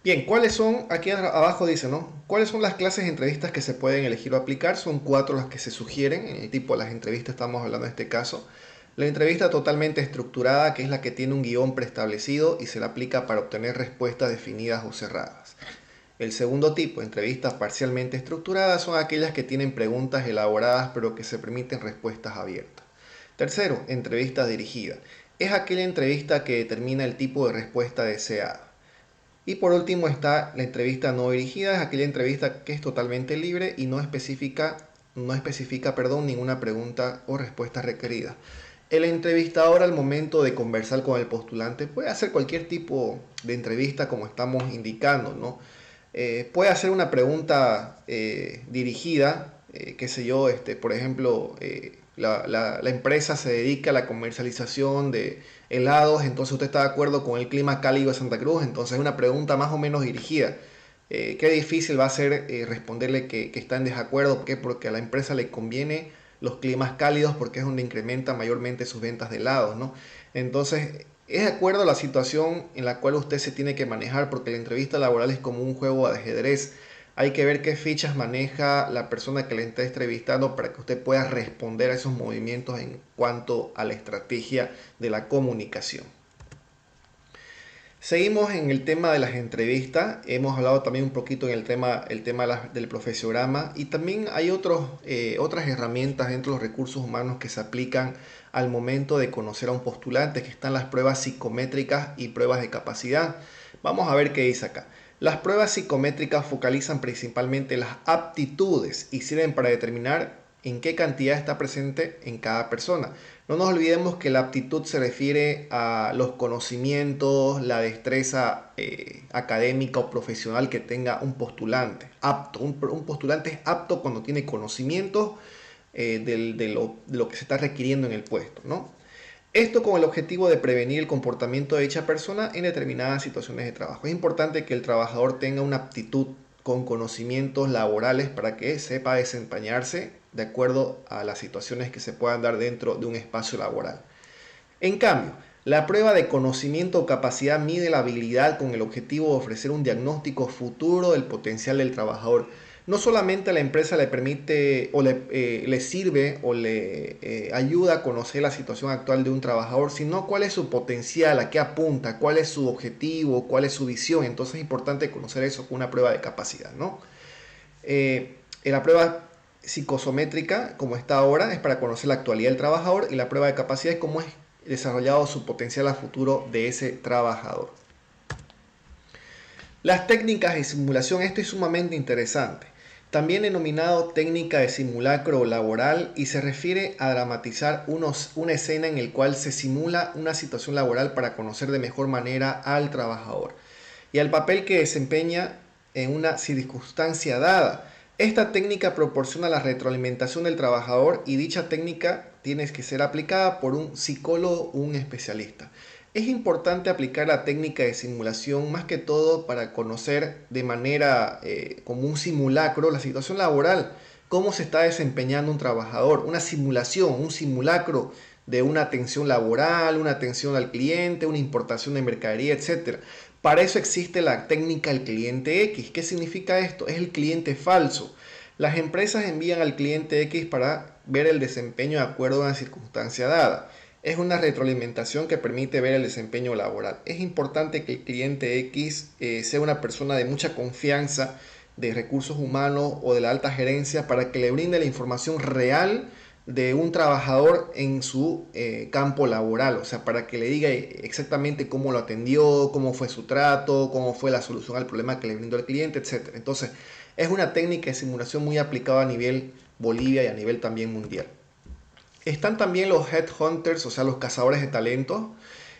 Bien, ¿cuáles son? Aquí abajo dice, ¿no? ¿Cuáles son las clases de entrevistas que se pueden elegir o aplicar? Son 4 las que se sugieren. En el tipo de las entrevistas estamos hablando en este caso. La entrevista totalmente estructurada, que es la que tiene un guión preestablecido y se la aplica para obtener respuestas definidas o cerradas. El segundo tipo, entrevistas parcialmente estructuradas, son aquellas que tienen preguntas elaboradas pero que se permiten respuestas abiertas. Tercero, entrevista dirigida. Es aquella entrevista que determina el tipo de respuesta deseada. Y por último está la entrevista no dirigida, es aquella entrevista que es totalmente libre y no especifica ninguna pregunta o respuesta requerida. El entrevistador al momento de conversar con el postulante puede hacer cualquier tipo de entrevista como estamos indicando, ¿no? Puede hacer una pregunta dirigida, qué sé yo, por ejemplo, la empresa se dedica a la comercialización de helados, entonces usted está de acuerdo con el clima cálido de Santa Cruz, entonces es una pregunta más o menos dirigida. Qué difícil va a ser responderle que está en desacuerdo. ¿Por qué? Porque a la empresa le conviene los climas cálidos porque es donde incrementa mayormente sus ventas de helados, ¿no? Entonces, es de acuerdo a la situación en la cual usted se tiene que manejar, porque la entrevista laboral es como un juego de ajedrez. Hay que ver qué fichas maneja la persona que le está entrevistando para que usted pueda responder a esos movimientos en cuanto a la estrategia de la comunicación. Seguimos en el tema de las entrevistas. Hemos hablado también un poquito en el tema del profesorama, y también hay otras herramientas dentro de los recursos humanos que se aplican al momento de conocer a un postulante, que están las pruebas psicométricas y pruebas de capacidad. Vamos a ver qué dice acá. Las pruebas psicométricas focalizan principalmente las aptitudes y sirven para determinar en qué cantidad está presente en cada persona. No nos olvidemos que la aptitud se refiere a los conocimientos, la destreza académica o profesional que tenga un postulante. Apto. Un postulante es apto cuando tiene conocimientos de lo que se está requiriendo en el puesto, ¿no? Esto con el objetivo de prevenir el comportamiento de dicha persona en determinadas situaciones de trabajo. Es importante que el trabajador tenga una aptitud con conocimientos laborales para que sepa desempeñarse de acuerdo a las situaciones que se puedan dar dentro de un espacio laboral. En cambio, la prueba de conocimiento o capacidad mide la habilidad con el objetivo de ofrecer un diagnóstico futuro del potencial del trabajador. no solamente a la empresa le permite o le sirve o le ayuda a conocer la situación actual de un trabajador, sino cuál es su potencial, a qué apunta, cuál es su objetivo, cuál es su visión. Entonces es importante conocer eso con una prueba de capacidad, ¿no? En la prueba psicosométrica, como está ahora, es para conocer la actualidad del trabajador, y la prueba de capacidad es cómo es desarrollado su potencial a futuro de ese trabajador. Las técnicas de simulación, esto es sumamente interesante. También denominado técnica de simulacro laboral, y se refiere a dramatizar una escena en la cual se simula una situación laboral para conocer de mejor manera al trabajador y al papel que desempeña en una circunstancia dada. Esta técnica proporciona la retroalimentación del trabajador, y dicha técnica tiene que ser aplicada por un psicólogo o un especialista. Es importante aplicar la técnica de simulación más que todo para conocer de manera como un simulacro la situación laboral, cómo se está desempeñando un trabajador, una simulación, un simulacro de una atención laboral, una atención al cliente, una importación de mercadería, etcétera. Para eso existe la técnica del cliente X. ¿Qué significa esto? Es el cliente falso. Las empresas envían al cliente X para ver el desempeño de acuerdo a una circunstancia dada. Es una retroalimentación que permite ver el desempeño laboral. Es importante que el cliente X sea una persona de mucha confianza de recursos humanos o de la alta gerencia para que le brinde la información real de un trabajador en su campo laboral, o sea, para que le diga exactamente cómo lo atendió, cómo fue su trato, cómo fue la solución al problema que le brindó el cliente, etc. Entonces, es una técnica de simulación muy aplicada a nivel Bolivia y a nivel también mundial. Están también los headhunters, o sea, los cazadores de talentos.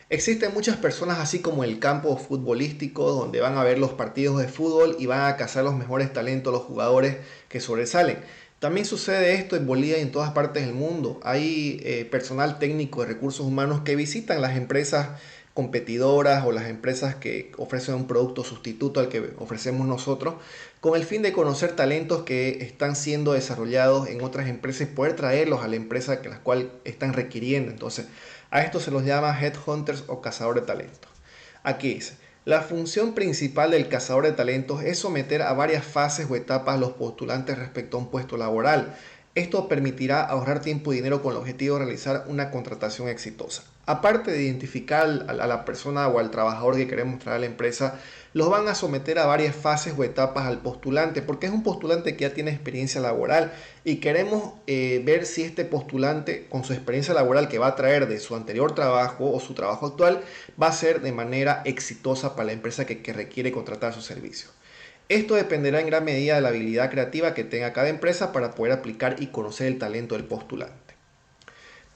Existen muchas personas así como el campo futbolístico, donde van a ver los partidos de fútbol y van a cazar los mejores talentos, los jugadores que sobresalen. También sucede esto en Bolivia y en todas partes del mundo. Hay personal técnico de recursos humanos que visitan las empresas competidoras o las empresas que ofrecen un producto sustituto al que ofrecemos nosotros, con el fin de conocer talentos que están siendo desarrollados en otras empresas y poder traerlos a la empresa que las cual están requiriendo. Entonces, a esto se los llama headhunters o cazador de talentos. Aquí dice: la función principal del cazador de talentos es someter a varias fases o etapas a los postulantes respecto a un puesto laboral. Esto permitirá ahorrar tiempo y dinero con el objetivo de realizar una contratación exitosa. Aparte de identificar a la persona o al trabajador que queremos traer a la empresa, los van a someter a varias fases o etapas al postulante, porque es un postulante que ya tiene experiencia laboral y queremos ver si este postulante, con su experiencia laboral que va a traer de su anterior trabajo o su trabajo actual, va a ser de manera exitosa para la empresa que requiere contratar su servicio. Esto dependerá en gran medida de la habilidad creativa que tenga cada empresa para poder aplicar y conocer el talento del postulante.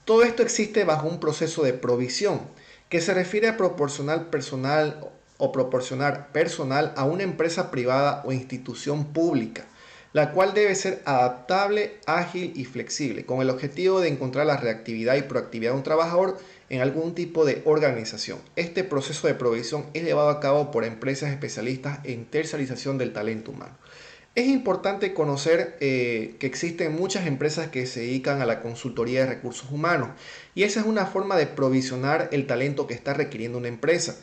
Todo esto existe bajo un proceso de provisión, que se refiere a proporcionar personal o proporcionar personal a una empresa privada o institución pública, la cual debe ser adaptable, ágil y flexible, con el objetivo de encontrar la reactividad y proactividad de un trabajador en algún tipo de organización. Este proceso de provisión es llevado a cabo por empresas especialistas en tercerización del talento humano. Es importante conocer que existen muchas empresas que se dedican a la consultoría de recursos humanos, y esa es una forma de provisionar el talento que está requiriendo una empresa.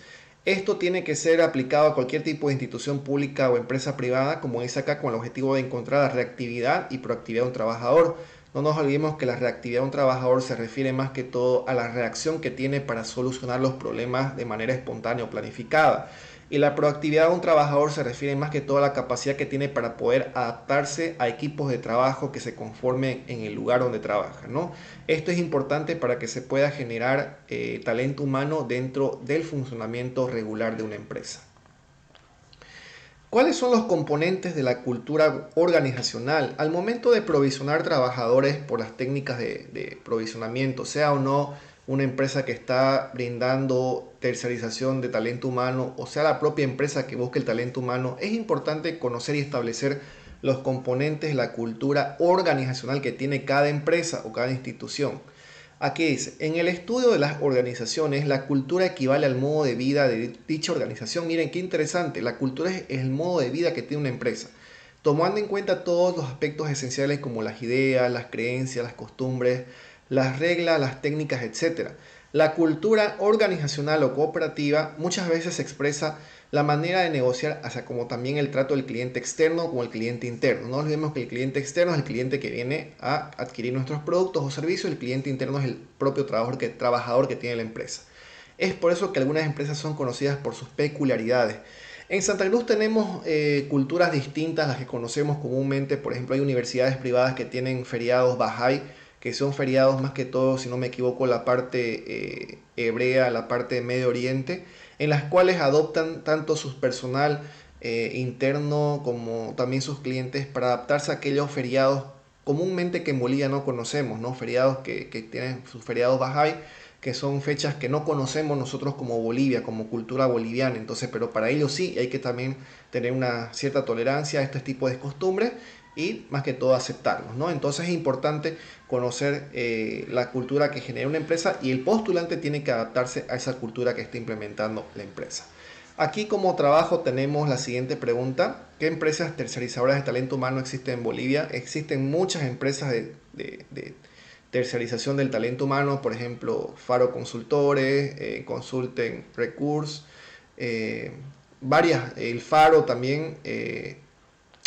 Esto tiene que ser aplicado a cualquier tipo de institución pública o empresa privada, como dice acá, con el objetivo de encontrar la reactividad y proactividad de un trabajador. No nos olvidemos que la reactividad de un trabajador se refiere más que todo a la reacción que tiene para solucionar los problemas de manera espontánea o planificada. Y la proactividad de un trabajador se refiere más que todo a la capacidad que tiene para poder adaptarse a equipos de trabajo que se conformen en el lugar donde trabaja, ¿no? Esto es importante para que se pueda generar talento humano dentro del funcionamiento regular de una empresa. ¿Cuáles son los componentes de la cultura organizacional? Al momento de provisionar trabajadores por las técnicas de provisionamiento, sea o no una empresa que está brindando tercerización de talento humano, o sea la propia empresa que busque el talento humano, es importante conocer y establecer los componentes de la cultura organizacional que tiene cada empresa o cada institución. Aquí dice: en el estudio de las organizaciones, la cultura equivale al modo de vida de dicha organización. Miren qué interesante, la cultura es el modo de vida que tiene una empresa, tomando en cuenta todos los aspectos esenciales como las ideas, las creencias, las costumbres, las reglas, las técnicas, etc. La cultura organizacional o cooperativa muchas veces expresa la manera de negociar, hacia como también el trato del cliente externo con el cliente interno. No olvidemos que el cliente externo es el cliente que viene a adquirir nuestros productos o servicios, el cliente interno es el propio trabajador que tiene la empresa. Es por eso que algunas empresas son conocidas por sus peculiaridades. En Santa Cruz tenemos culturas distintas a las que conocemos comúnmente. Por ejemplo, hay universidades privadas que tienen feriados Bahá'í, que son feriados más que todo, si no me equivoco, la parte hebrea, la parte de Medio Oriente, en las cuales adoptan tanto su personal interno como también sus clientes para adaptarse a aquellos feriados comúnmente que en Bolivia no conocemos, ¿no? Feriados que tienen sus feriados Bahá'í, que son fechas que no conocemos nosotros como Bolivia, como cultura boliviana. Entonces, pero para ellos sí hay que también tener una cierta tolerancia a este tipo de costumbres y más que todo aceptarlos, ¿no? Entonces es importante conocer la cultura que genera una empresa y el postulante tiene que adaptarse a esa cultura que está implementando la empresa. Aquí como trabajo tenemos la siguiente pregunta: ¿qué empresas tercerizadoras de talento humano existen en Bolivia? Existen muchas empresas de tercerización del talento humano, por ejemplo, Faro Consultores, Consulten Recurs, el Faro también,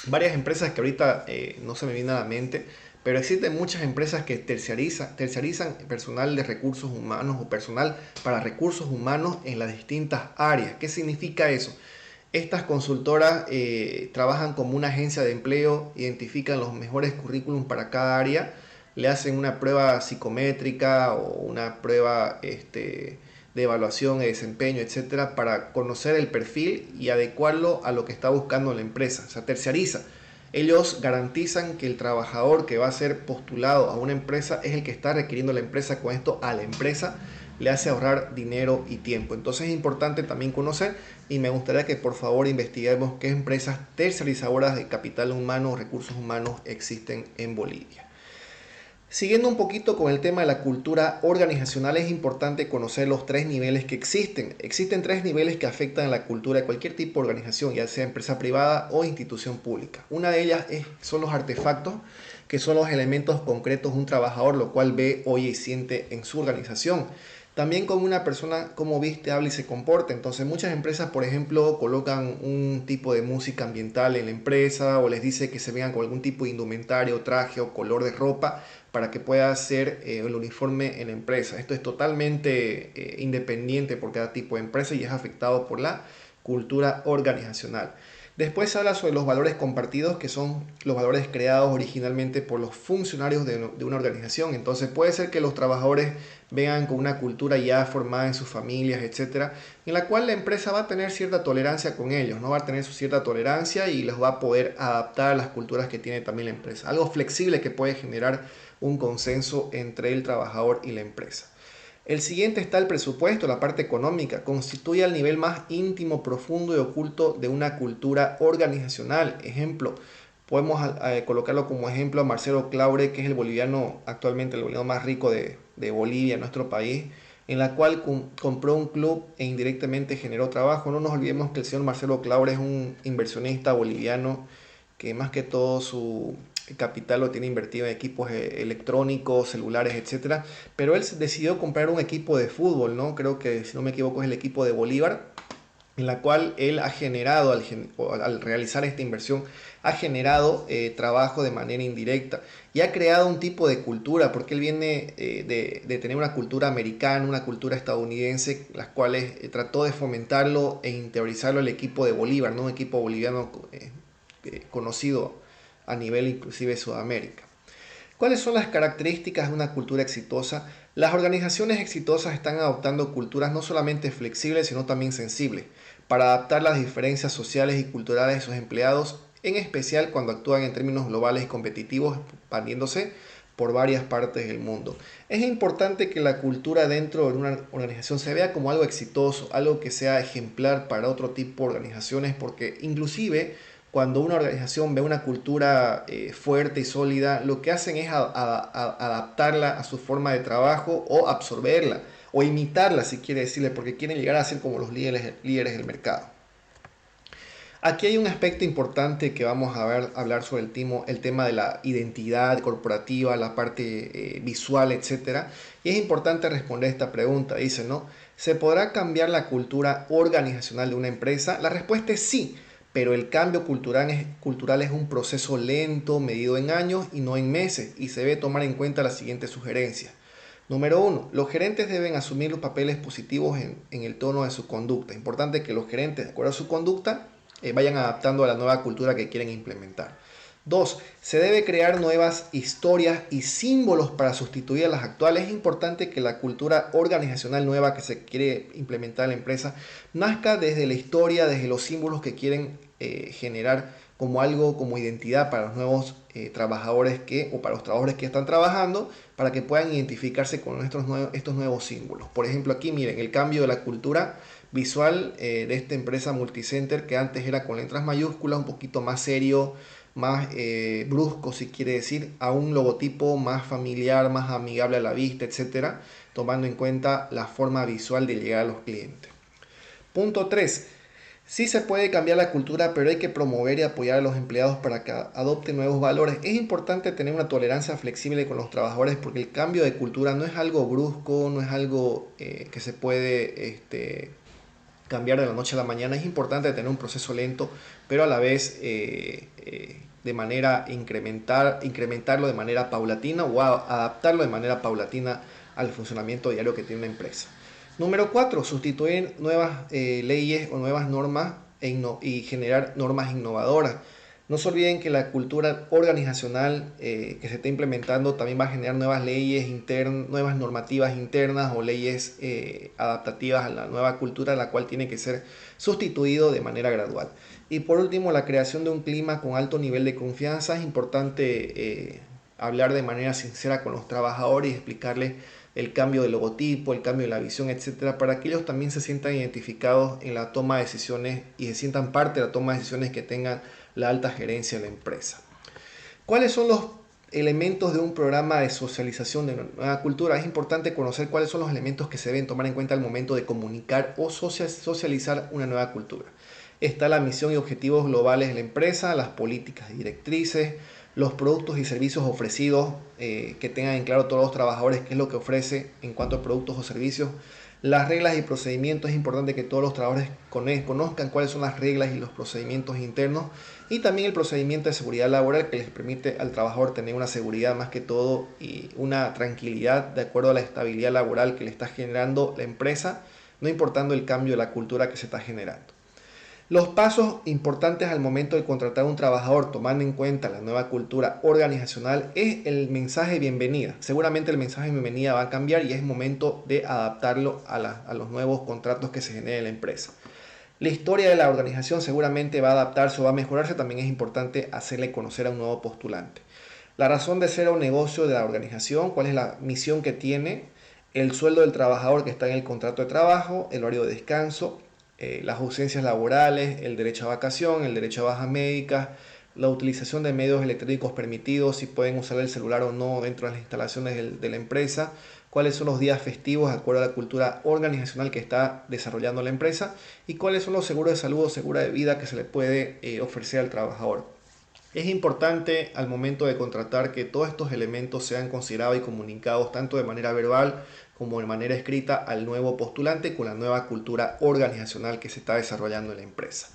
varias empresas que ahorita no se me vienen a la mente, pero existen muchas empresas que tercerizan personal de recursos humanos o personal para recursos humanos en las distintas áreas. ¿Qué significa eso? Estas consultoras trabajan como una agencia de empleo, identifican los mejores currículums para cada área, le hacen una prueba psicométrica o una prueba de evaluación de desempeño, etcétera, para conocer el perfil y adecuarlo a lo que está buscando la empresa. O sea, terciariza. Ellos garantizan que el trabajador que va a ser postulado a una empresa es el que está requiriendo la empresa. Con esto a la empresa le hace ahorrar dinero y tiempo. Entonces es importante también conocer, y me gustaría que por favor investiguemos qué empresas tercerizadoras de capital humano o recursos humanos existen en Bolivia. Siguiendo un poquito con el tema de la cultura organizacional, es importante conocer los tres niveles que existen. Existen tres niveles que afectan a la cultura de cualquier tipo de organización, ya sea empresa privada o institución pública. Una de ellas son los artefactos, que son los elementos concretos de un trabajador, lo cual ve, oye y siente en su organización. También como una persona, cómo viste, habla y se comporta. Entonces muchas empresas, por ejemplo, colocan un tipo de música ambiental en la empresa o les dice que se vengan con algún tipo de indumentario, traje o color de ropa para que pueda ser el uniforme en la empresa. Esto es totalmente independiente por cada tipo de empresa y es afectado por la cultura organizacional. Después se habla sobre los valores compartidos, que son los valores creados originalmente por los funcionarios de una organización. Entonces puede ser que los trabajadores vengan con una cultura ya formada en sus familias, etcétera, en la cual la empresa va a tener cierta tolerancia con ellos, no va a tener su cierta tolerancia y los va a poder adaptar a las culturas que tiene también la empresa. Algo flexible que puede generar un consenso entre el trabajador y la empresa. El siguiente está el presupuesto, la parte económica. Constituye el nivel más íntimo, profundo y oculto de una cultura organizacional. Ejemplo, podemos colocarlo como ejemplo a Marcelo Claure, que es el boliviano, actualmente el boliviano más rico de Bolivia, nuestro país, en la cual compró un club e indirectamente generó trabajo. No nos olvidemos que el señor Marcelo Claure es un inversionista boliviano que más que todo su capital lo tiene invertido en equipos electrónicos, celulares, etcétera, pero él decidió comprar un equipo de fútbol, ¿no? Creo que, si no me equivoco, es el equipo de Bolívar, en la cual él ha generado, al realizar esta inversión, ha generado trabajo de manera indirecta y ha creado un tipo de cultura, porque él viene de tener una cultura americana, una cultura estadounidense, las cuales trató de fomentarlo e interiorizarlo el equipo de Bolívar, ¿no? Un equipo boliviano conocido a nivel inclusive de Sudamérica. ¿Cuáles son las características de una cultura exitosa? Las organizaciones exitosas están adoptando culturas no solamente flexibles, sino también sensibles, para adaptar las diferencias sociales y culturales de sus empleados, en especial cuando actúan en términos globales y competitivos, expandiéndose por varias partes del mundo. Es importante que la cultura dentro de una organización se vea como algo exitoso, algo que sea ejemplar para otro tipo de organizaciones, porque inclusive cuando una organización ve una cultura fuerte y sólida, lo que hacen es adaptarla a su forma de trabajo o absorberla o imitarla, si quiere decirle, porque quieren llegar a ser como los líderes del mercado. Aquí hay un aspecto importante que vamos a hablar sobre el tema de la identidad corporativa, la parte visual, etcétera. Y es importante responder esta pregunta. Dice, ¿no? ¿Se podrá cambiar la cultura organizacional de una empresa? La respuesta es sí, pero el cambio cultural es un proceso lento, medido en años y no en meses, y se debe tomar en cuenta las siguientes sugerencias. Número uno, los gerentes deben asumir los papeles positivos en el tono de su conducta. Importante que los gerentes, de acuerdo a su conducta, vayan adaptando a la nueva cultura que quieren implementar. Dos, se debe crear nuevas historias y símbolos para sustituir a las actuales. Es importante que la cultura organizacional nueva que se quiere implementar en la empresa nazca desde la historia, desde los símbolos que quieren generar como algo, como identidad para los nuevos trabajadores o para los trabajadores que están trabajando, para que puedan identificarse con estos nuevos símbolos. Por ejemplo, aquí miren el cambio de la cultura visual de esta empresa Multicenter, que antes era con letras mayúsculas, un poquito más serio, más brusco, si quiere decir, a un logotipo más familiar, más amigable a la vista, etcétera, tomando en cuenta la forma visual de llegar a los clientes. Punto 3. Sí se puede cambiar la cultura, pero hay que promover y apoyar a los empleados para que adopten nuevos valores. Es importante tener una tolerancia flexible con los trabajadores, porque el cambio de cultura no es algo brusco, no es algo que se puede cambiar de la noche a la mañana. Es importante tener un proceso lento, pero a la vez de manera incrementarlo de manera paulatina o adaptarlo de manera paulatina al funcionamiento diario que tiene una empresa. Número 4, sustituir nuevas leyes o nuevas normas y generar normas innovadoras. No se olviden que la cultura organizacional que se está implementando también va a generar nuevas leyes internas, nuevas normativas internas o leyes adaptativas a la nueva cultura, la cual tiene que ser sustituido de manera gradual. Y por último, la creación de un clima con alto nivel de confianza. Es importante hablar de manera sincera con los trabajadores y explicarles el cambio del logotipo, el cambio de la visión, etcétera, para que ellos también se sientan identificados en la toma de decisiones y se sientan parte de la toma de decisiones que tengan la alta gerencia de la empresa. ¿Cuáles son los elementos de un programa de socialización de una nueva cultura? Es importante conocer cuáles son los elementos que se deben tomar en cuenta al momento de comunicar o socializar una nueva cultura. Está la misión y objetivos globales de la empresa, las políticas y directrices, los productos y servicios ofrecidos, que tengan en claro todos los trabajadores qué es lo que ofrece en cuanto a productos o servicios, las reglas y procedimientos. Es importante que todos los trabajadores conozcan cuáles son las reglas y los procedimientos internos, y también el procedimiento de seguridad laboral, que les permite al trabajador tener una seguridad más que todo y una tranquilidad de acuerdo a la estabilidad laboral que le está generando la empresa, no importando el cambio de la cultura que se está generando. Los pasos importantes al momento de contratar a un trabajador, tomando en cuenta la nueva cultura organizacional, es el mensaje de bienvenida. Seguramente el mensaje de bienvenida va a cambiar y es momento de adaptarlo a los nuevos contratos que se generen en la empresa. La historia de la organización seguramente va a adaptarse o va a mejorarse. También es importante hacerle conocer a un nuevo postulante. La razón de ser un negocio de la organización, cuál es la misión que tiene, el sueldo del trabajador que está en el contrato de trabajo, el horario de descanso, las ausencias laborales, el derecho a vacación, el derecho a bajas médicas, la utilización de medios electrónicos permitidos, si pueden usar el celular o no dentro de las instalaciones de la empresa, cuáles son los días festivos de acuerdo a la cultura organizacional que está desarrollando la empresa y cuáles son los seguros de salud o seguro de vida que se le puede ofrecer al trabajador. Es importante al momento de contratar que todos estos elementos sean considerados y comunicados tanto de manera verbal como de manera escrita al nuevo postulante con la nueva cultura organizacional que se está desarrollando en la empresa.